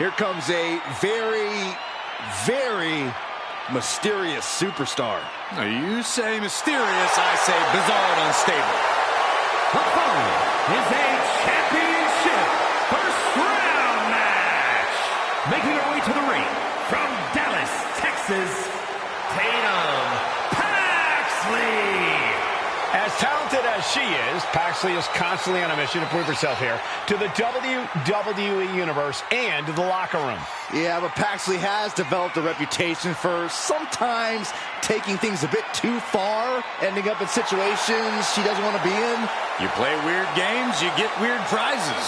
Here comes a very, very mysterious superstar. Now you say mysterious, I say bizarre and unstable. The following is a championship first round match. Making her way to the ring from Dallas, Texas, Tatum Paxley. As talented as she is, Paxley is constantly on a mission to prove herself here to the WWE Universe and to the locker room. Yeah, but Paxley has developed a reputation for sometimes taking things a bit too far, ending up in situations she doesn't want to be in. You play weird games, you get weird prizes.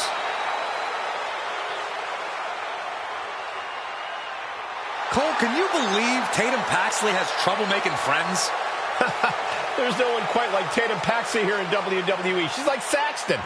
Cole, can you believe Tatum Paxley has trouble making friends? There's no one quite like Tatum Paxley here in WWE. She's like Saxton.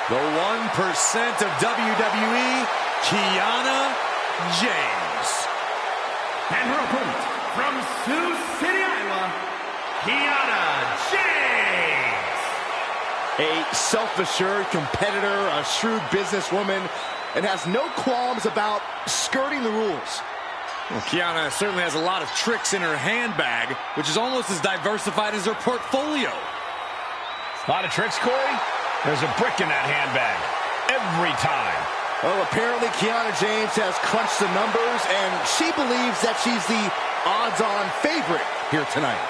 The 1% of WWE, Kiana James. And her opponent from Sioux City, Iowa, Kiana James. A self-assured competitor, a shrewd businesswoman, and has no qualms about skirting the rules. Well, Kiana certainly has a lot of tricks in her handbag, which is almost as diversified as her portfolio. A lot of tricks, Corey? There's a brick in that handbag. Every time. Well, apparently Kiana James has crunched the numbers, and she believes that she's the odds-on favorite here tonight.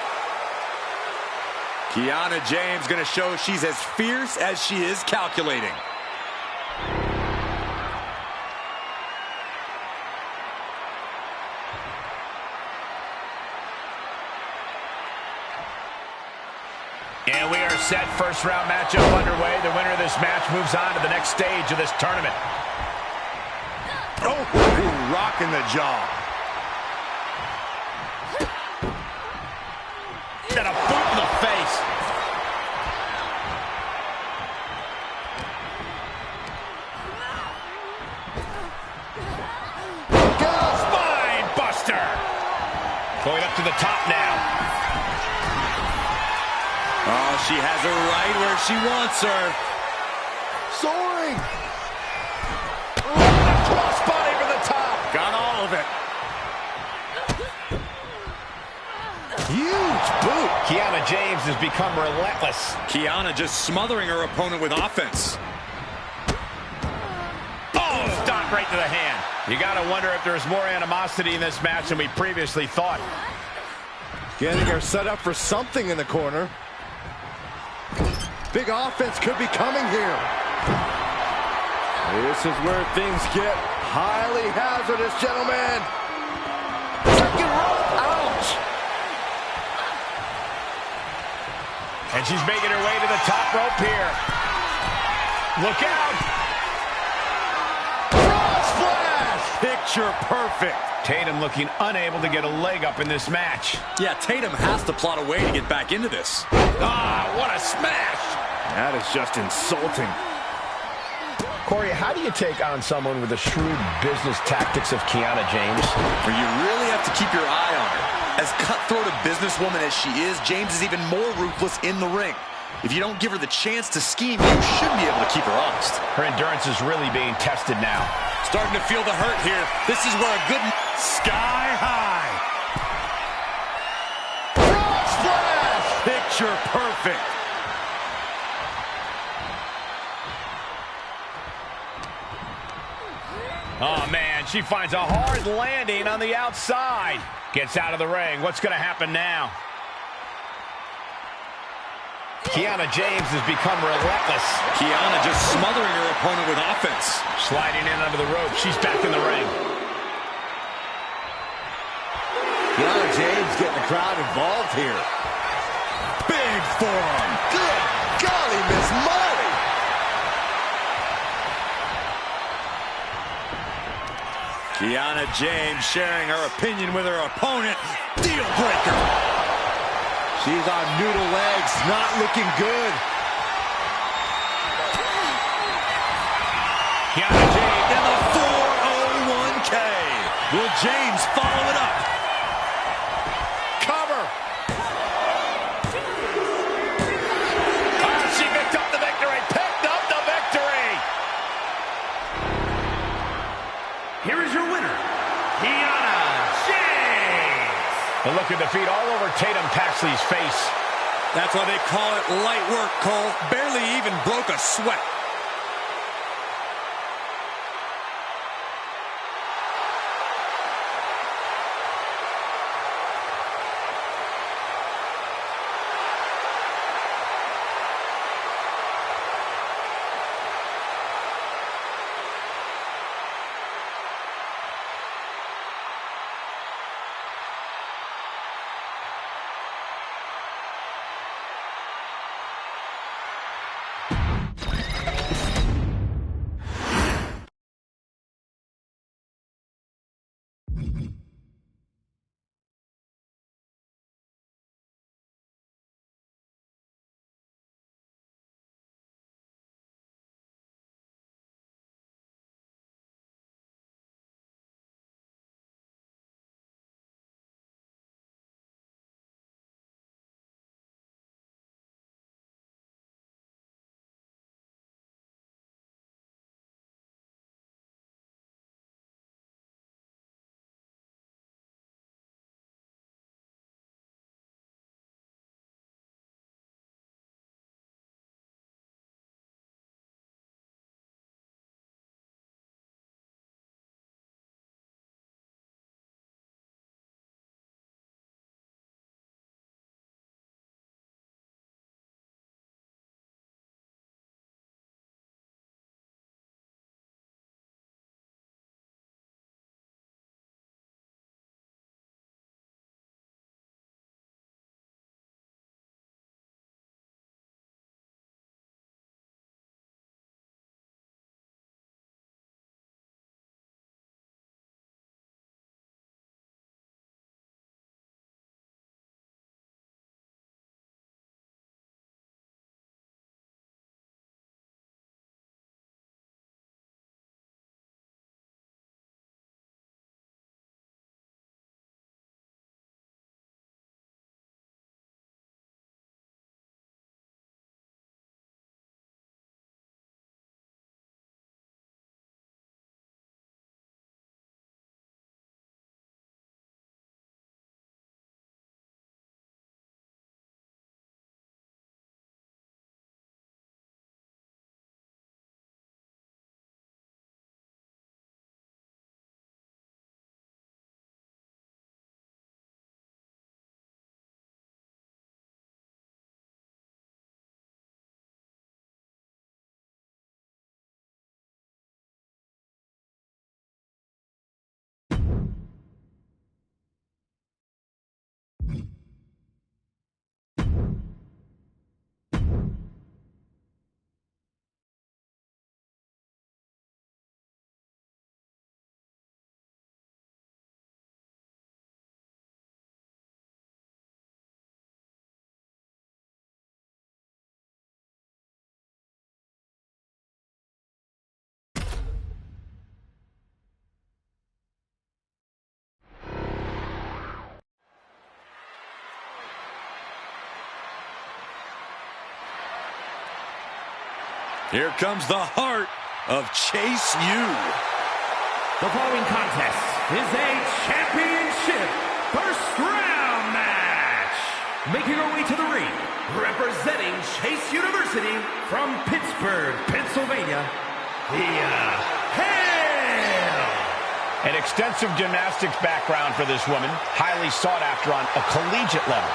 Kiana James going to show she's as fierce as she is calculating. And we are set. First round matchup underway. The winner of this match moves on to the next stage of this tournament. Oh, rocking the jaw. And a boot in the face. Spine buster. Going up to the top now. Oh, she has her right where she wants her. Soaring. Crossbody for the top. Got all of it. Huge boot. Kiana James has become relentless. Kiana just smothering her opponent with offense. Oh, stomp right to the hand. You got to wonder if there's more animosity in this match than we previously thought. Getting her set up for something in the corner. Big offense could be coming here. This is where things get highly hazardous, gentlemen. Second rope, ouch. And she's making her way to the top rope here. Look out. Frog splash. Picture perfect. Tatum looking unable to get a leg up in this match. Yeah, Tatum has to plot a way to get back into this. Ah, what a smash. That is just insulting. Corey, how do you take on someone with the shrewd business tactics of Kiana James? Where you really have to keep your eye on her. As cutthroat a businesswoman as she is, James is even more ruthless in the ring. If you don't give her the chance to scheme, you should be able to keep her honest. Her endurance is really being tested now. Starting to feel the hurt here. This is where a good sky high. Frog splash. Picture perfect. Oh, man, she finds a hard landing on the outside. Gets out of the ring. What's going to happen now? Kiana James has become relentless. Kiana just smothering her opponent with offense. Sliding in under the rope. She's back in the ring. Kiana James getting the crowd involved here. Big forearm. Good golly, Miss Molly. Kiana James sharing her opinion with her opponent. Deal breaker. She's on noodle legs, not looking good. Kiana James. And the 401k. Will James follow it up? Cover. She picked up the victory. Picked up the victory. Here is your winner, Kiana James. The look of defeat all over Tatum Paxley's face. That's why they call it light work, Cole. Barely even broke a sweat. Here comes the heart of Chase U. The following contest is a championship first round match. Making her way to the ring, representing Chase University from Pittsburgh, Pennsylvania, Thea Hale. An extensive gymnastics background for this woman, highly sought after on a collegiate level.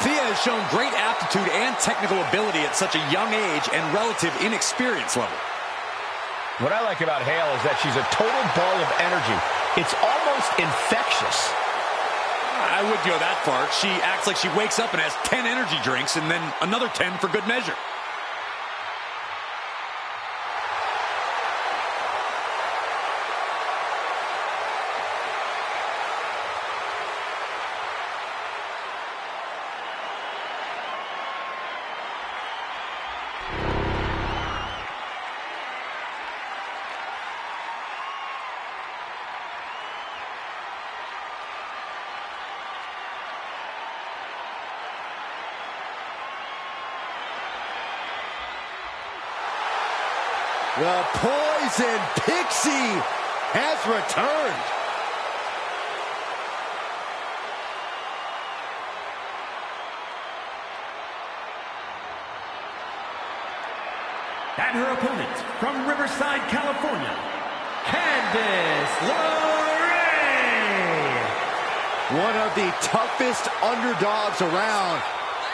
Thea has shown great aptitude and technical ability at such a young age and relative inexperience level. What I like about Hale is that she's a total ball of energy. It's almost infectious. I wouldn't go that far. She acts like she wakes up and has 10 energy drinks and then another 10 for good measure. The Poison Pixie has returned. And her opponent from Riverside, California, Candice LeRae. One of the toughest underdogs around,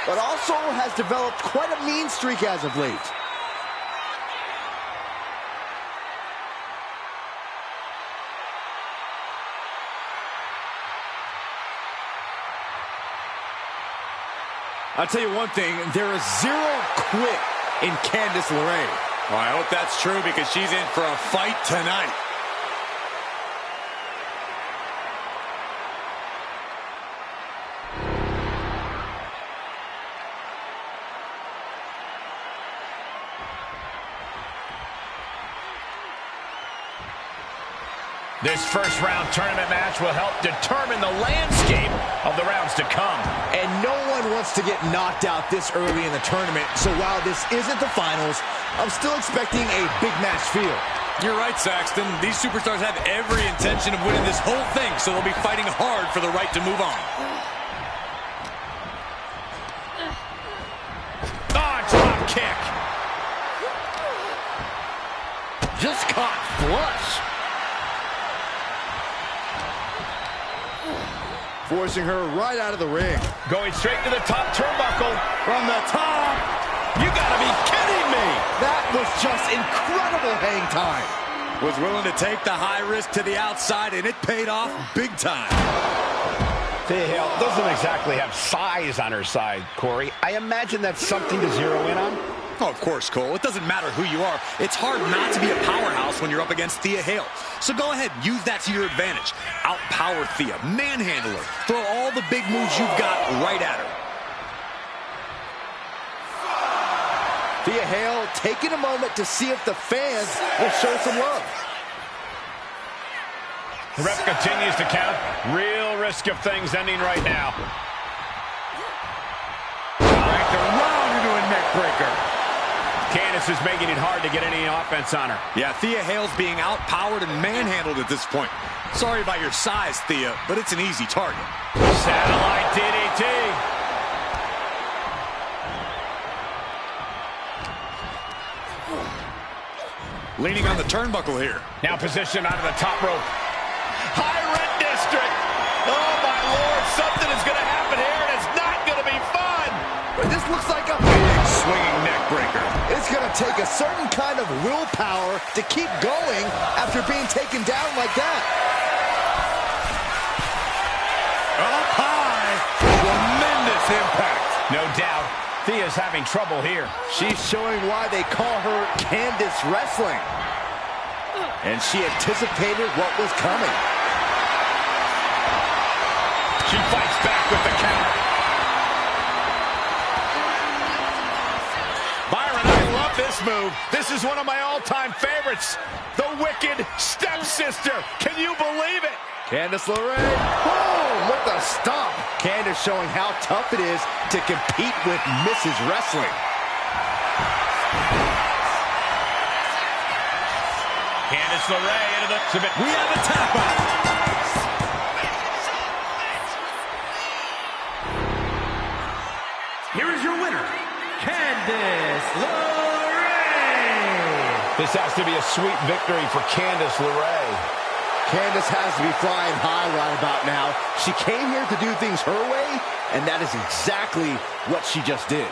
but also has developed quite a mean streak as of late. I'll tell you one thing, there is zero quit in Candice LeRae. Well, I hope that's true because she's in for a fight tonight. This first round tournament match will help determine the landscape of the rounds to come. And no one wants to get knocked out this early in the tournament, so while this isn't the finals, I'm still expecting a big match feel. You're right, Saxton. These superstars have every intention of winning this whole thing, so they'll be fighting hard for the right to move on. Oh, drop kick. Just caught flush. Forcing her right out of the ring. Going straight to the top turnbuckle. From the top. You gotta be kidding me. That was just incredible hang time. Was willing to take the high risk to the outside, and it paid off big time. Thea Hale doesn't exactly have size on her side, Corey. I imagine that's something to zero in on. Oh, of course, Cole. It doesn't matter who you are. It's hard not to be a powerhouse when you're up against Thea Hale. So go ahead, use that to your advantage. Outpower Thea, manhandle her. Throw all the big moves you've got right at her. Thea Hale taking a moment to see if the fans will show some love. The ref continues to count. Real risk of things ending right now. Cranked around into a neck breaker. Candice is making it hard to get any offense on her. Yeah, Thea Hale's being outpowered and manhandled at this point. Sorry about your size, Thea, but it's an easy target. Satellite DDT. Leaning on the turnbuckle here. Now positioned onto the top rope. High Red District. Oh, my Lord. Something is going to happen here, and it's not going to be fun. But this looks like a Big swinging neck breaker. It's going to take a certain kind of willpower to keep going after being taken down like that. Up high. Tremendous impact. No doubt. Thea's having trouble here. She's showing why they call her Candice Wrestling. And she anticipated what was coming. She fights back with the counter. Byron, I love this move. This is one of my all-time favorites. The Wicked Stepsister. Can you believe it? Candice LeRae, boom, with the stomp. Candice showing how tough it is to compete with Mrs. Wrestling. Candice LeRae into the submit. We have a tap out. Here is your winner, Candice LeRae. This has to be a sweet victory for Candice LeRae. Candice has to be flying high right about now. She came here to do things her way, and that is exactly what she just did.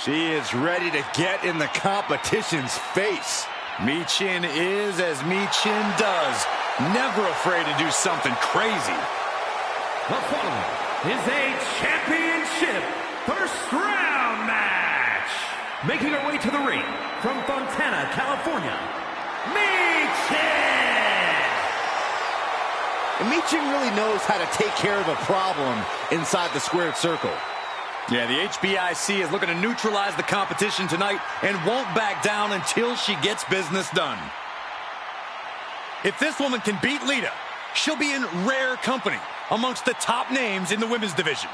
She is ready to get in the competition's face. Michin is as Michin does. Never afraid to do something crazy. The following is a championship first round match. Making her way to the ring from Fontana, California, Michin! And Michin really knows how to take care of a problem inside the squared circle. Yeah, the HBIC is looking to neutralize the competition tonight and won't back down until she gets business done. If this woman can beat Lita, she'll be in rare company amongst the top names in the women's division.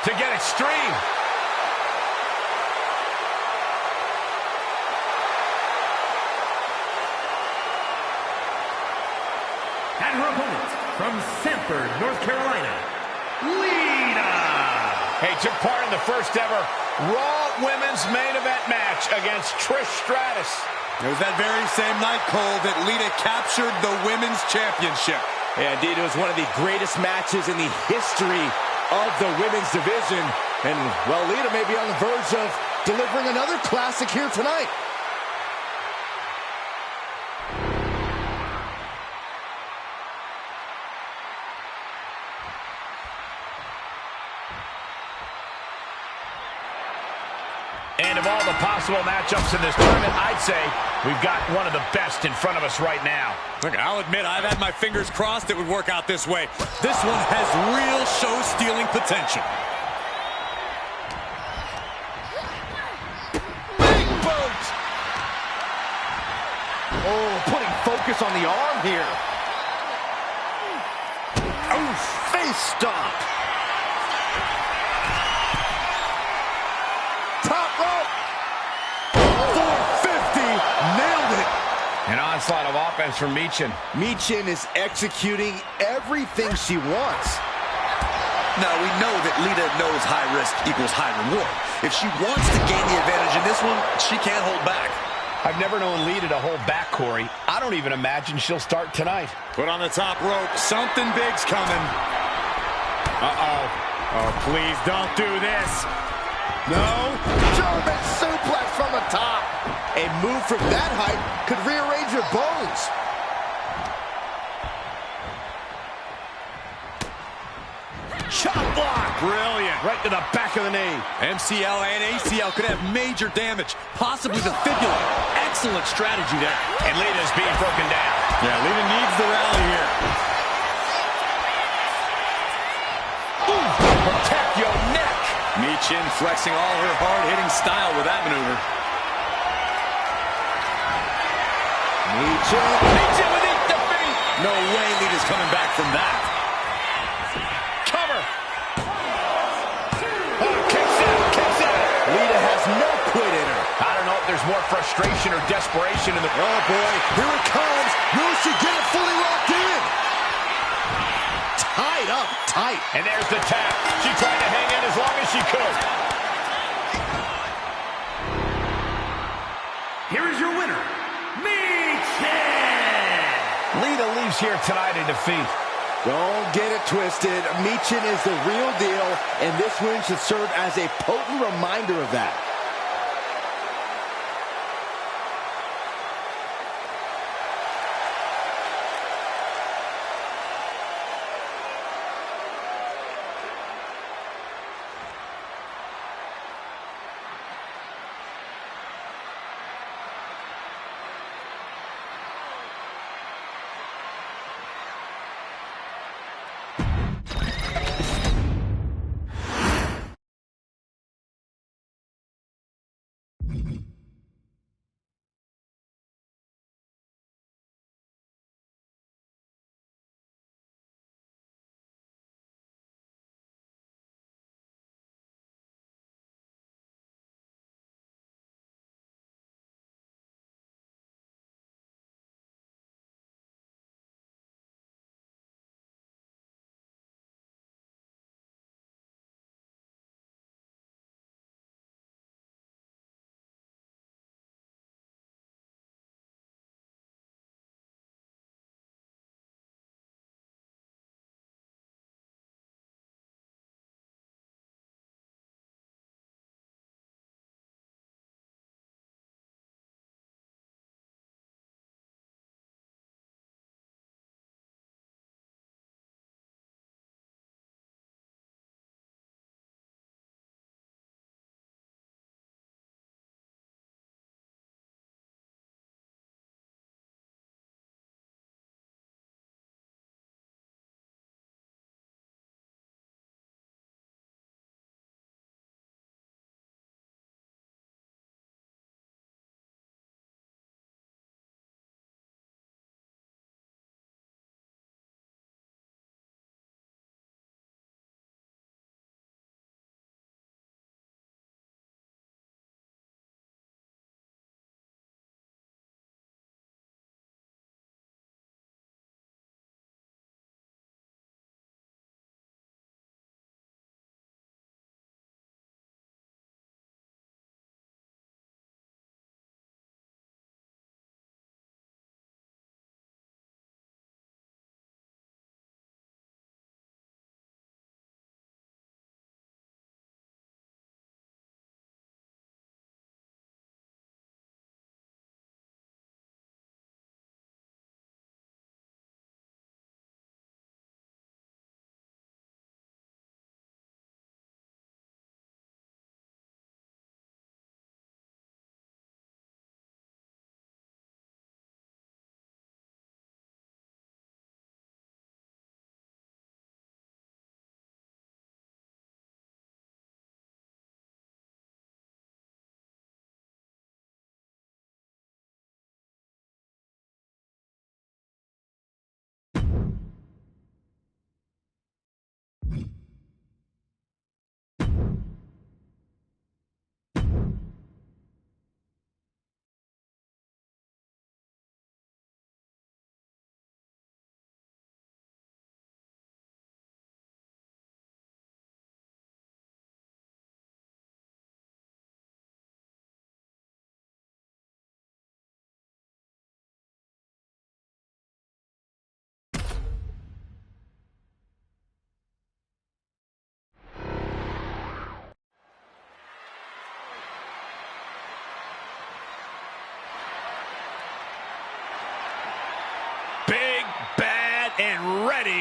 To get extreme. And her opponent from Sanford, North Carolina, Lita. Hey, took part in the first ever Raw Women's Main Event match against Trish Stratus. It was that very same night, Cole, that Lita captured the Women's Championship. Yeah, indeed, it was one of the greatest matches in the history of the women's division. And, well, Lita may be on the verge of delivering another classic here tonight. And of all the possible matchups in this tournament, I'd say we've got one of the best in front of us right now. Look, I'll admit I've had my fingers crossed it would work out this way. This one has real show-stealing potential. Big boot! Oh, putting focus on the arm here. Oh, face stop. Top rope. 450. Nailed it. An onslaught of offense from Michin. Michin is executing everything she wants. Now, we know that Lita knows high risk equals high reward. If she wants to gain the advantage in this one, she can't hold back. I've never known Lita to hold back, Corey. I don't even imagine she'll start tonight. Put on the top rope. Something big's coming. Uh-oh. Oh, please don't do this. No. German suplex from the top. A move from that height could rearrange your bones. Chop block. Brilliant. Right to the back of the knee. MCL and ACL could have major damage, possibly the fibula. Excellent strategy there. And Lita's being broken down. Yeah, Lita needs the rally here. Ooh, protect your neck. Michin flexing all her hard-hitting style with that maneuver. Michin with the defeat. No way Lita's coming back from that. Cover. Oh, kicks out. Lita has no quit in her. I don't know if there's more frustration or desperation in the... Oh, boy. Here it comes. Will she get it fully locked in? Tied up tight. And there's the tap. She tried to hang in as long as she could. Here is your winner, Michin! Lita leaves here tonight in defeat. Don't get it twisted. Michin is the real deal, and this win should serve as a potent reminder of that.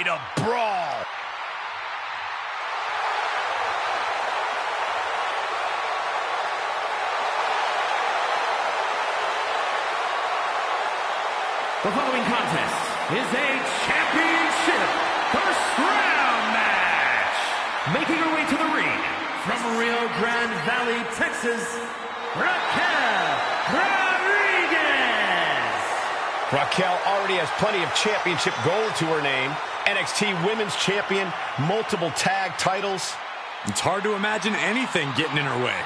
to brawl. The following contest is a championship first round match. Making her way to the ring from Rio Grande Valley, Texas, Raquel Rodriguez. Raquel already has plenty of championship gold to her name. NXT Women's Champion, multiple tag titles. It's hard to imagine anything getting in her way.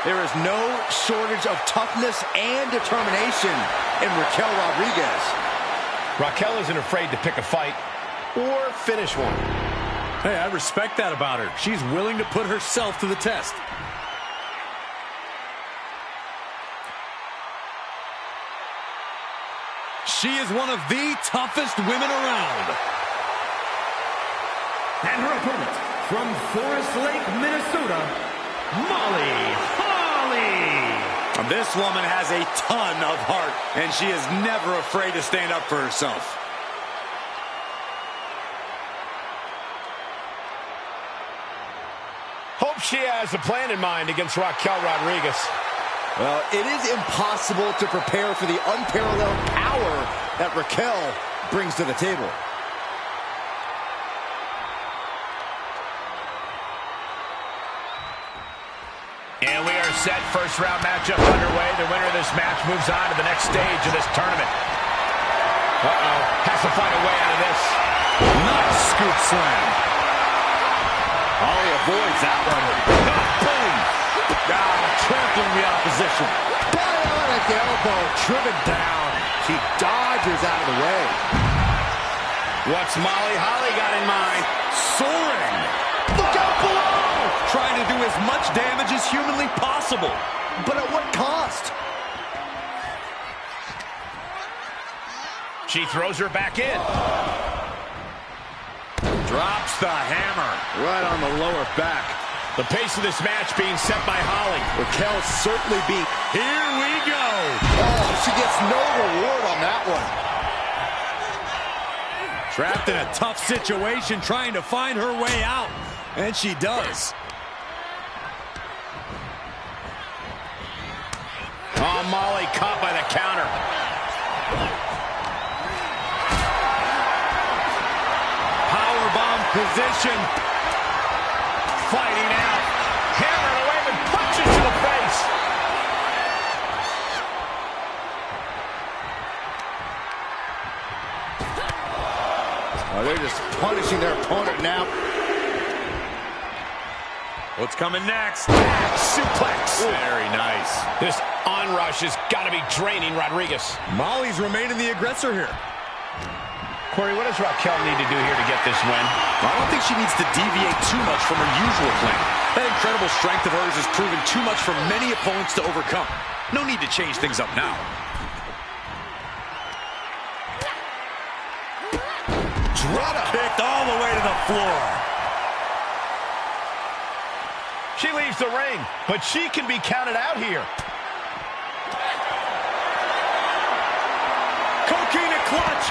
There is no shortage of toughness and determination in Raquel Rodriguez. Raquel isn't afraid to pick a fight or finish one. Hey, I respect that about her. She's willing to put herself to the test. She is one of the toughest women around. And her opponent from Forest Lake, Minnesota, Molly Holly. This woman has a ton of heart, and she is never afraid to stand up for herself. Hope she has a plan in mind against Raquel Rodriguez. Well, it is impossible to prepare for the unparalleled power that Raquel brings to the table. And we are set. First round matchup underway. The winner of this match moves on to the next stage of this tournament. Has to find a way out of this. Nice scoop slam. Holly avoids that one. Boom! Trampling the opposition. Bionic elbow driven down. She dodges out of the way. What's Molly Holly got in mind? Soaring. Look out below! Trying to do as much damage as humanly possible. But at what cost? She throws her back in. Drops the hammer. Right on the lower back. The pace of this match being set by Holly. Raquel certainly beat. Here we go. Oh, she gets no reward on that one. Trapped in a tough situation, trying to find her way out. And she does. Oh, Molly caught by the counter. Powerbomb position. Fighting out. Hammered away with punches to the face. Oh, they're just punishing their opponent now. What's coming next? Suplex. Very nice. This onrush has got to be draining Rodriguez. Molly's remaining the aggressor here. Corey, what does Raquel need to do here to get this win? I don't think she needs to deviate too much from her usual plan. That incredible strength of hers has proven too much for many opponents to overcome. No need to change things up now. Drop kicked all the way to the floor. She leaves the ring, but she can be counted out here. Coquina clutch.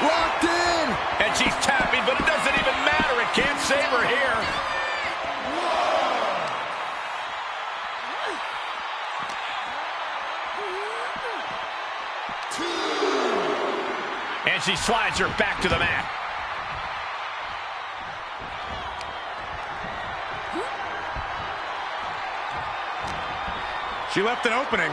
Locked in. And she's tapping, but it doesn't even matter. It can't save her here. And she slides her back to the mat. She left an opening.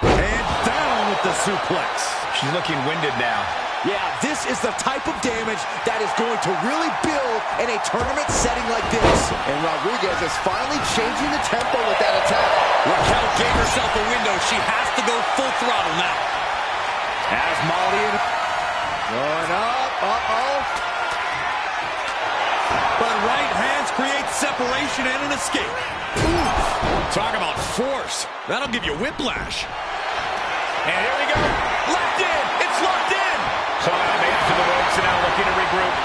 And down with the suplex. She's looking winded now. Yeah, this is the type of damage that is going to really build in a tournament setting like this. And Rodriguez is finally changing the tempo with that attack. Raquel gave herself a window. She has to go full throttle now. As Molly going up. Uh-oh. But right hands create separation and an escape. Ooh. Talk about force. That'll give you whiplash. And here we go. Locked in. It's locked in. So they made it to the ropes and now looking to regroup.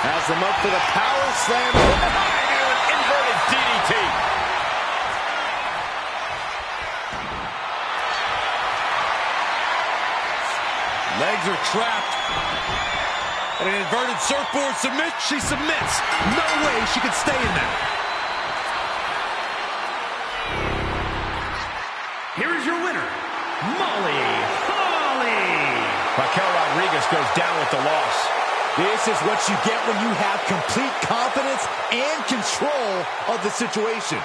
Has them up for the power slam. Inverted DDT. Legs are trapped. And an inverted surfboard submit. She submits. No way she could stay in that. Here is your winner, Molly Holly. Raquel Rodriguez goes down with the loss. This is what you get when you have complete confidence and control of the situation.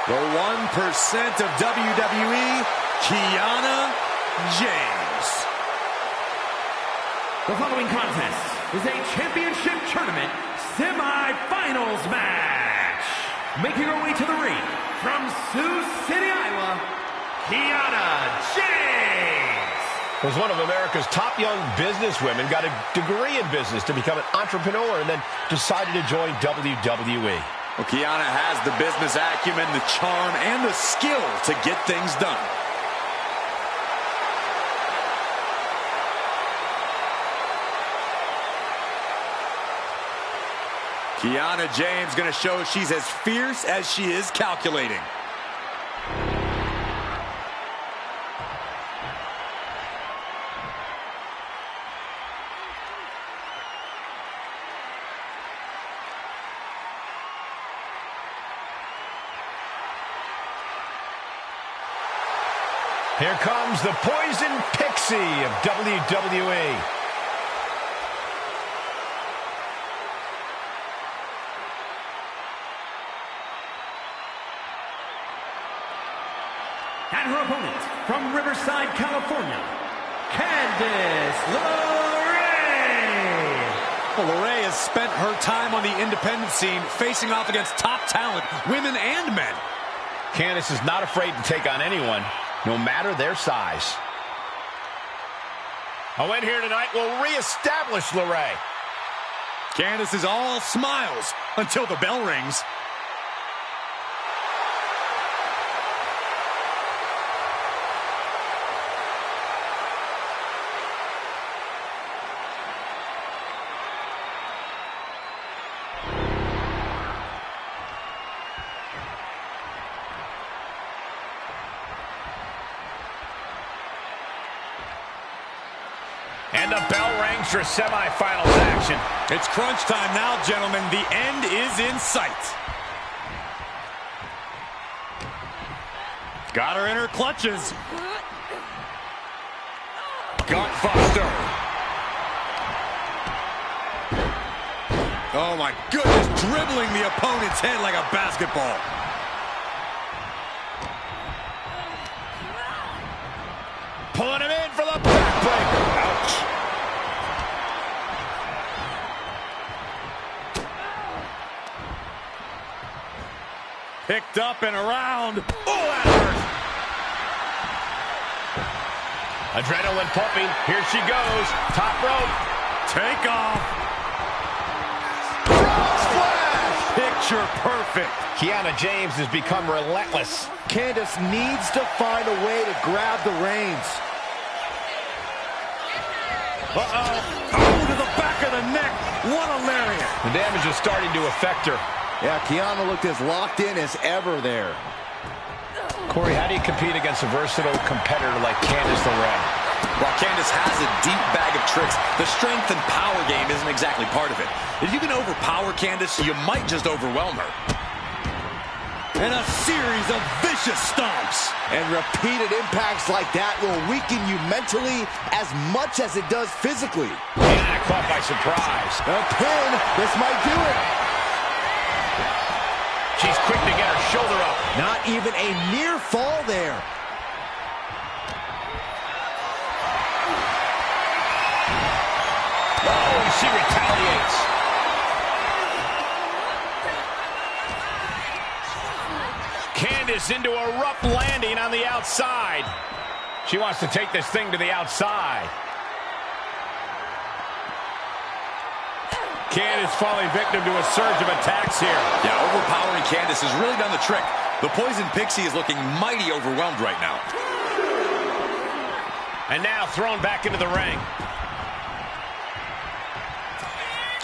The 1% of WWE, Kiana James. The following contest is a championship tournament semi-finals match. Making her way to the ring from Sioux City, Iowa, Kiana James. Was one of America's top young businesswomen, got a degree in business to become an entrepreneur, and then decided to join WWE. Well, Kiana has the business acumen, the charm, and the skill to get things done. Kiana James going to show she's as fierce as she is calculating. Here comes the Poison Pixie of WWE. And her opponent from Riverside, California, Candice LeRae. Well, LeRae has spent her time on the independent scene, facing off against top talent, women and men. Candice is not afraid to take on anyone, no matter their size. A win here tonight will reestablish LeRae. Candice is all smiles until the bell rings. And the bell rings for semifinals action. It's crunch time now, gentlemen. The end is in sight. Got her in her clutches. Gutbuster. Oh my goodness, dribbling the opponent's head like a basketball. Pulling him in for the backbreaker. Ouch. Picked up and around. Oh, that hurt. Adrenaline pumping. Here she goes. Top rope. Take off. Frog splash. Picture perfect. Kiana James has become relentless. Candice needs to find a way to grab the reins. Uh-oh. Oh, to the back of the neck. What a lariat. The damage is starting to affect her. Yeah, Kiana looked as locked in as ever there. Corey, how do you compete against a versatile competitor like Candice LeRae? While Candice has a deep bag of tricks, the strength and power game isn't exactly part of it. If you can overpower Candice, you might just overwhelm her. And a series of vicious stomps. And repeated impacts like that will weaken you mentally as much as it does physically. Kiana caught by surprise. A pin. This might do it. She's quick to get her shoulder up. Not even a near fall there. Oh, she retaliates. Candice into a rough landing on the outside. She wants to take this thing to the outside. Candice falling victim to a surge of attacks here. Yeah, overpowering Candice has really done the trick. The Poison Pixie is looking mighty overwhelmed right now. And now thrown back into the ring.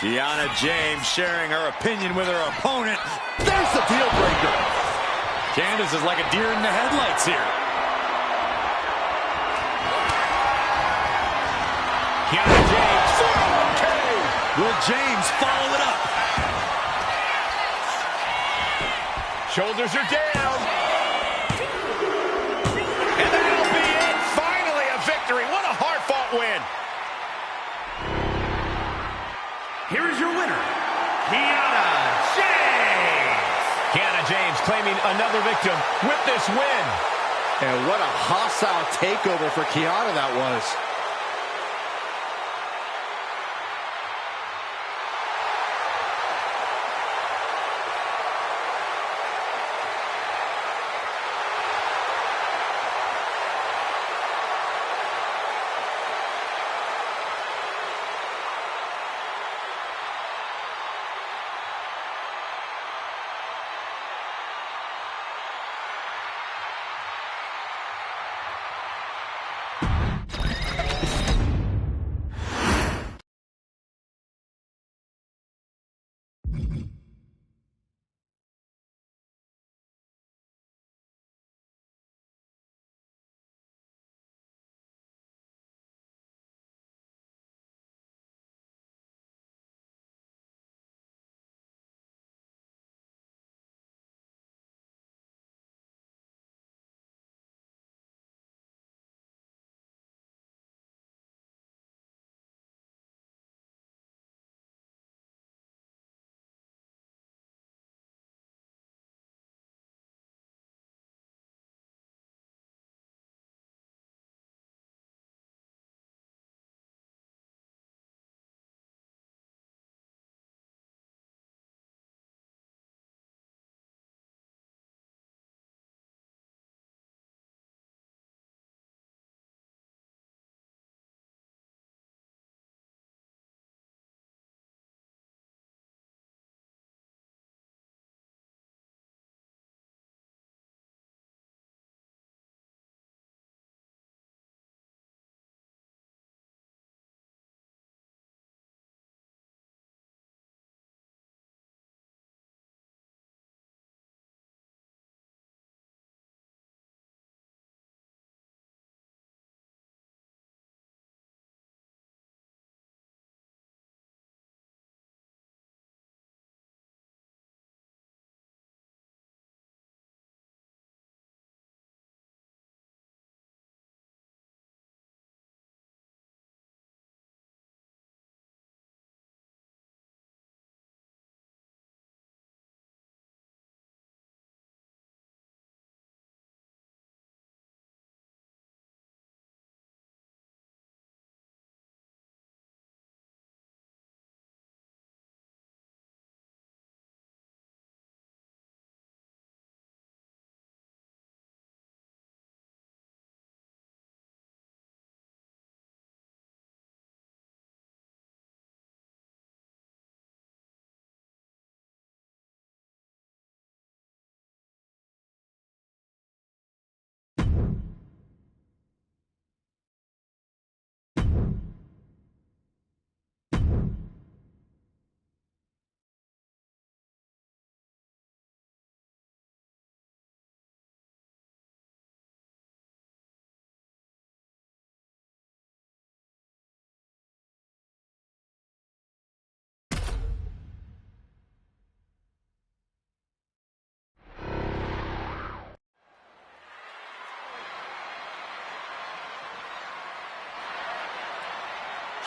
Kiana James sharing her opinion with her opponent. There's the deal breaker. Candice is like a deer in the headlights here. Kiana James. Will James follow it up? Shoulders are down. And that'll be it. Finally a victory. What a hard-fought win. Here is your winner, Kiana James. Kiana James claiming another victim with this win. And what a hostile takeover for Kiana that was.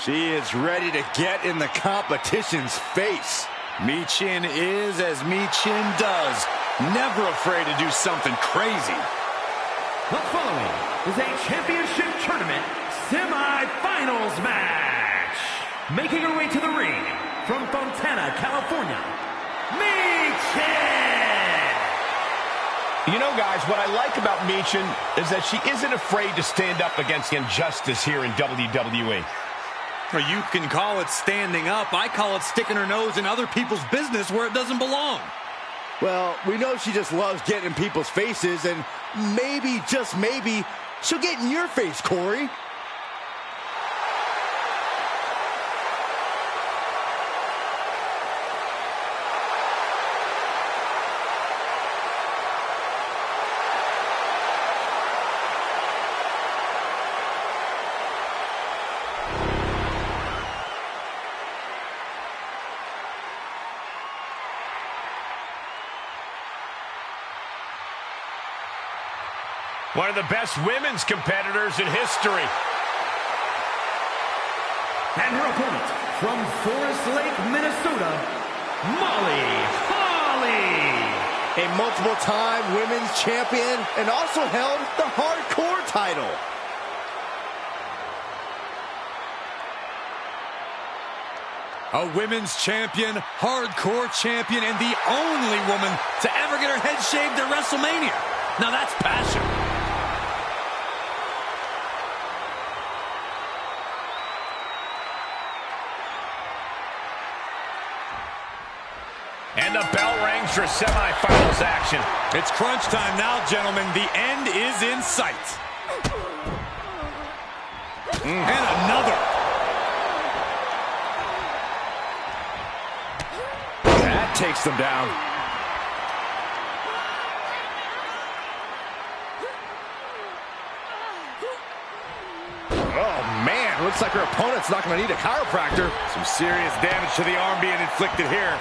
She is ready to get in the competition's face. Michin is as Michin does. Never afraid to do something crazy. The following is a championship tournament semi-finals match. Making her way to the ring from Fontana, California, Michin! You know, guys, what I like about Michin is that she isn't afraid to stand up against injustice here in WWE. Well, you can call it standing up. I call it sticking her nose in other people's business where it doesn't belong. Well, we know she just loves getting in people's faces, and maybe, just maybe, she'll get in your face, Corey. One of the best women's competitors in history. And her opponent from Forest Lake, Minnesota, Molly Holly. A multiple-time women's champion and also held the hardcore title. A women's champion, hardcore champion, and the only woman to ever get her head shaved at WrestleMania. Now that's passion. And the bell rings for semifinals action. It's crunch time now, gentlemen. The end is in sight. And another. That takes them down. Oh, man. Looks like her opponent's not going to need a chiropractor. Some serious damage to the arm being inflicted here.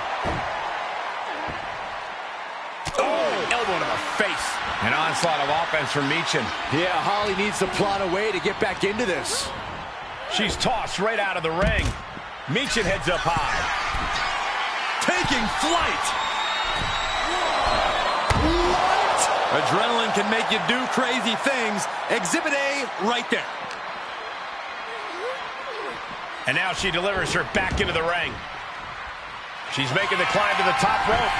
Elbow to the face. An onslaught of offense from Michin. Yeah, Holly needs to plot a way to get back into this. She's tossed right out of the ring. Michin heads up high. Taking flight. What? Adrenaline can make you do crazy things. Exhibit A right there. And now she delivers her back into the ring. She's making the climb to the top rope.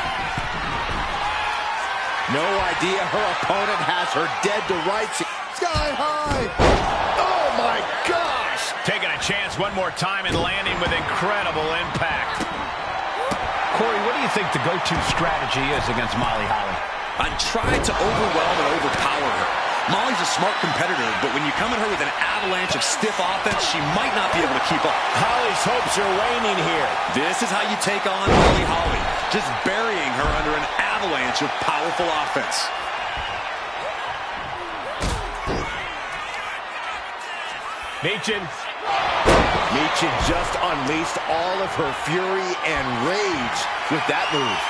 No idea her opponent has her dead to rights. Sky high. Oh, my gosh. Taking a chance one more time and landing with incredible impact. Corey, what do you think the go-to strategy is against Molly Holly? I tried to overwhelm and overpower her. Molly's a smart competitor, but when you come at her with an avalanche of stiff offense, she might not be able to keep up. Holly's hopes are waning here. This is how you take on Molly Holly. Just burying her under an avalanche of powerful offense. Michin just unleashed all of her fury and rage with that move.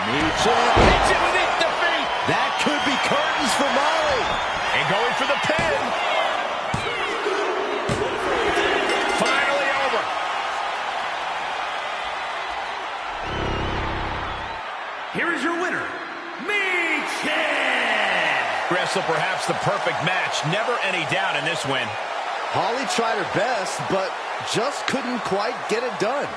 Michin with it, defeat. That could be curtains for Molly. And going for the pin. Finally over. Here is your winner, Michin! Wrestle perhaps the perfect match. Never any doubt in this win. Holly tried her best, but just couldn't quite get it done.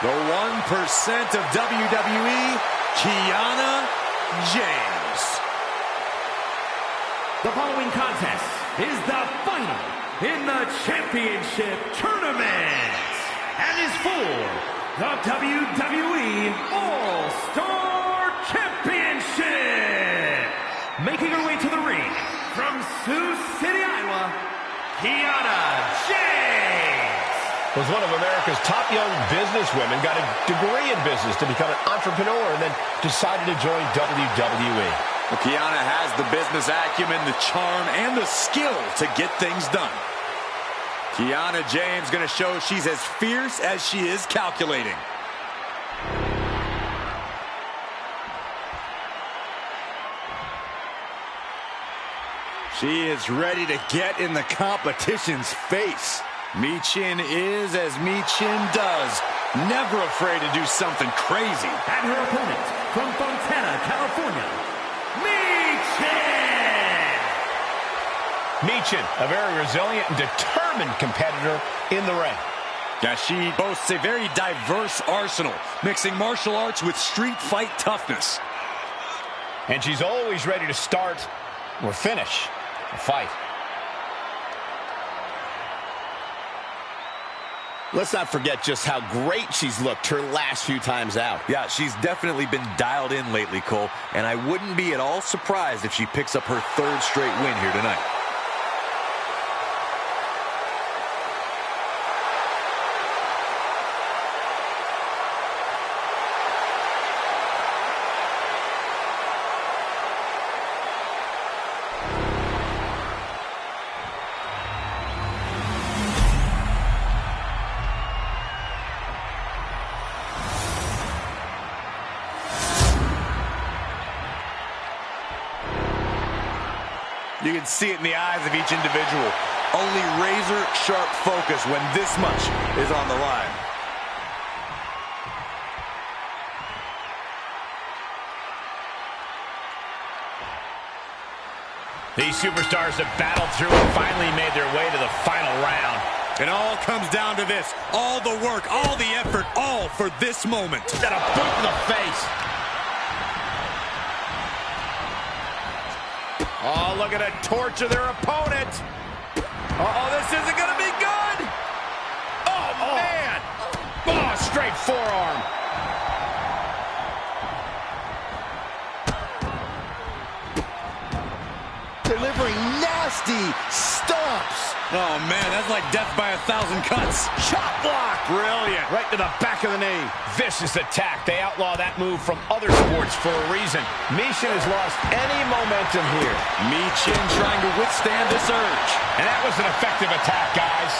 The 1% of WWE, Kiana James. The following contest is the final in the championship tournament and is for the WWE All-Star Championship. Making her way to the ring from Sioux City, Iowa, Kiana James. Was one of America's top young businesswomen, got a degree in business to become an entrepreneur, and then decided to join WWE. Well, Kiana has the business acumen, the charm, and the skill to get things done. Kiana James going to show she's as fierce as she is calculating. She is ready to get in the competition's face. Michin is as Michin does. Never afraid to do something crazy. And her opponent from Fontana, California, Michin. Michin, a very resilient and determined competitor in the ring. Yeah, she boasts a very diverse arsenal, mixing martial arts with street fight toughness. And she's always ready to start or finish a fight. Let's not forget just how great she's looked her last few times out. Yeah, she's definitely been dialed in lately, Cole, and I wouldn't be at all surprised if she picks up her third straight win here tonight. You can see it in the eyes of each individual. Only razor-sharp focus when this much is on the line. These superstars have battled through and finally made their way to the final round. It all comes down to this. All the work, all the effort, all for this moment. Got a boot in the face. Oh, look at it, torture their opponent. Uh-oh, this isn't going to be good. Oh, man. Oh, straight forearm. Delivering nasty stomps. Oh, man, that's like death by 1,000 cuts. Chop block. Brilliant. Right to the back of the knee. Vicious attack. They outlaw that move from other sports for a reason. Michin has lost any momentum here. Michin trying to withstand this urge. And that was an effective attack, guys.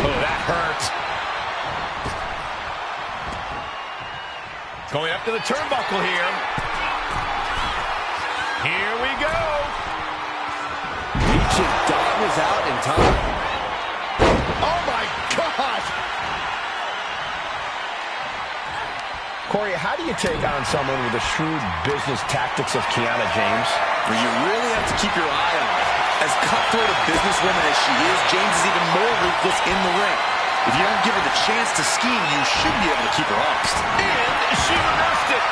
Oh, that hurt. Going up to the turnbuckle here. Here we go. Michin dodges out in time. Oh, my God. Corey, how do you take on someone with the shrewd business tactics of Kiana James? Well, you really have to keep your eye on her. As cutthroat a businesswoman as she is, James is even more ruthless in the ring. If you don't give her the chance to scheme, you should be able to keep her honest. And she reversed it.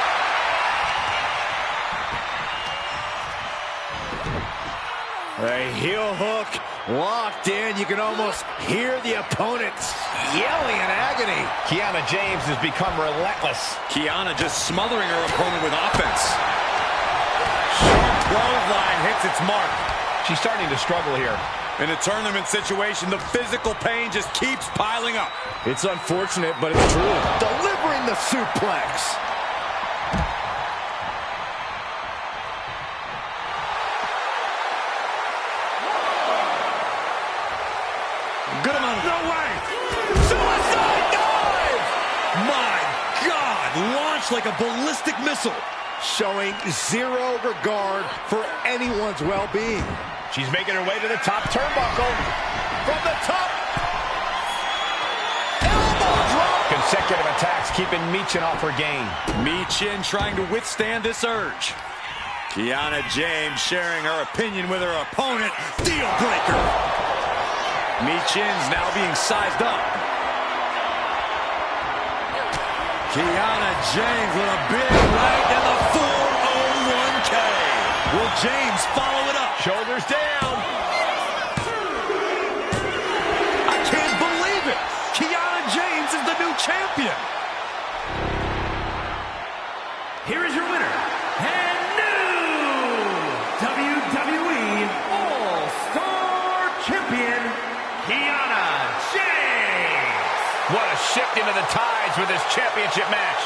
A heel hook locked in. You can almost hear the opponents yelling in agony. Kiana James has become relentless. Kiana just smothering her opponent with offense. Sharp clothesline hits its mark. She's starting to struggle here. In a tournament situation, the physical pain just keeps piling up. It's unfortunate, but it's true. Delivering the suplex. Good amount of... No way! Suicide dive! My God! Launched like a ballistic missile. Showing zero regard for anyone's well-being. She's making her way to the top turnbuckle. From the top. Elbow drop. Consecutive attacks keeping Michin off her game. Michin trying to withstand this urge. Kiana James sharing her opinion with her opponent. Deal breaker. Michin's now being sized up. Kiana James with a big right in the 401k. Will James follow it up? Shoulders down. I can't believe it. Kiana James is the new champion. Here is your winner, and new WWE All-Star Champion, Kiana James. What a shift into the tides with this championship match.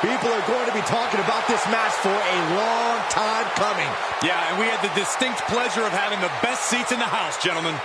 People are going to be talking about this match for a long time coming. Yeah, and we had the distinct pleasure of having the best seats in the house, gentlemen.